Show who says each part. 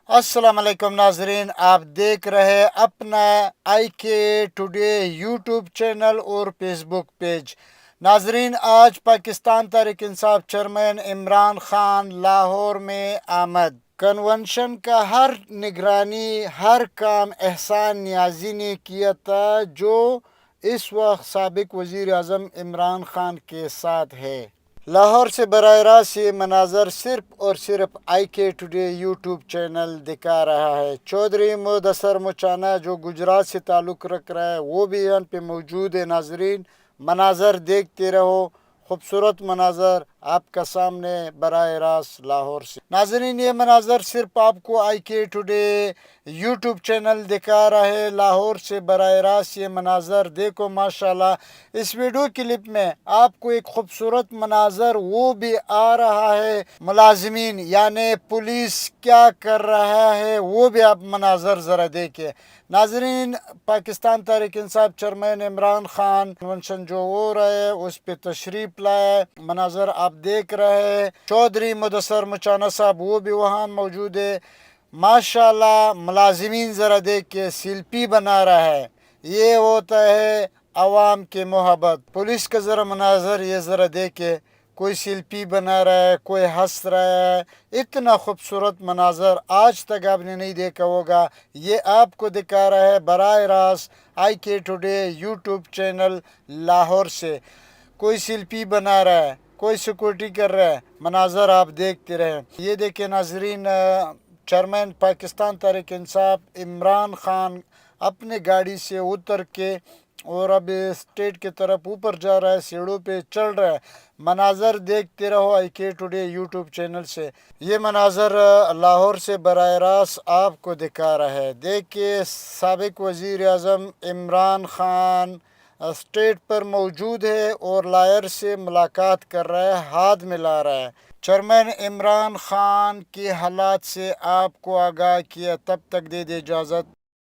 Speaker 1: السلام علیکم ناظرین، آپ دیکھ رہے اپنا آئی کے ٹوڈے یوٹیوب چینل اور فیس بک پیج۔ ناظرین، آج پاکستان تحریک انصاف چیئرمین عمران خان لاہور میں آمد۔ کنونشن کا ہر نگرانی، ہر کام احسان نیازی نے کیا تھا، جو اس وقت سابق وزیر اعظم عمران خان کے ساتھ ہے۔ لاہور سے براہ راست یہ مناظر صرف اور صرف آئی کے ٹوڈے یوٹیوب چینل دکھا رہا ہے۔ چودھری مدثر مچانا جو گجرات سے تعلق رکھ رہا ہے، وہ بھی یہاں پہ موجود ہے۔ ناظرین، مناظر دیکھتے رہو، خوبصورت مناظر آپ کا سامنے براہ راست لاہور سے۔ ناظرین، یہ مناظر صرف آپ کو آئی کے ٹوڈے یوٹیوب چینل دکھا رہا ہے۔ لاہور سے براہ راست یہ مناظر دیکھو۔ ماشاءاللہ، اس ویڈیو کلپ میں آپ کو ایک خوبصورت مناظر وہ بھی آ رہا ہے۔ ملازمین یعنی پولیس کیا کر رہا ہے وہ بھی آپ مناظر ذرا دیکھیں۔ ناظرین، پاکستان تحریک انصاف چیئرمین عمران خان کنونشن جو ہو رہا ہے اس پہ تشریف لائے، مناظر آپ دیکھ رہے ہیں۔ چودھری مدثر مچانا صاحب وہ بھی وہاں موجود ہے۔ ماشاءاللہ، ملازمین ذرا دیکھ کے سیلفی بنا رہا ہے۔ یہ ہوتا ہے عوام کی محبت۔ پولیس کا ذرا مناظر یہ ذرا دیکھے، کوئی سیلفی بنا رہا ہے، کوئی ہنس رہا ہے۔ اتنا خوبصورت مناظر آج تک آپ نے نہیں دیکھا ہوگا۔ یہ آپ کو دکھا رہا ہے براہ راست آئی کے ٹوڈے یوٹیوب چینل لاہور سے۔ کوئی سیلفی بنا رہا ہے، کوئی سیکورٹی کر رہا ہے، مناظر آپ دیکھتے رہیں۔ یہ دیکھیں ناظرین، چیئرمین پاکستان تحریک انصاف عمران خان اپنے گاڑی سے اتر کے اور اب اسٹیٹ کی طرف اوپر جا رہا ہے، سیڑھوں پہ چڑھ رہا ہے۔ مناظر دیکھتے رہو آئی کے ٹوڈے یوٹیوب چینل سے۔ یہ مناظر لاہور سے براہ راست آپ کو دکھا رہا ہے۔ دیکھیے، سابق وزیر اعظم عمران خان اسٹیٹ پر موجود ہے اور لائر سے ملاقات کر رہا ہے، ہاتھ ملا رہا ہے۔ چیئرمین عمران خان کے حالات سے آپ کو آگاہ کیا، تب تک دے اجازت۔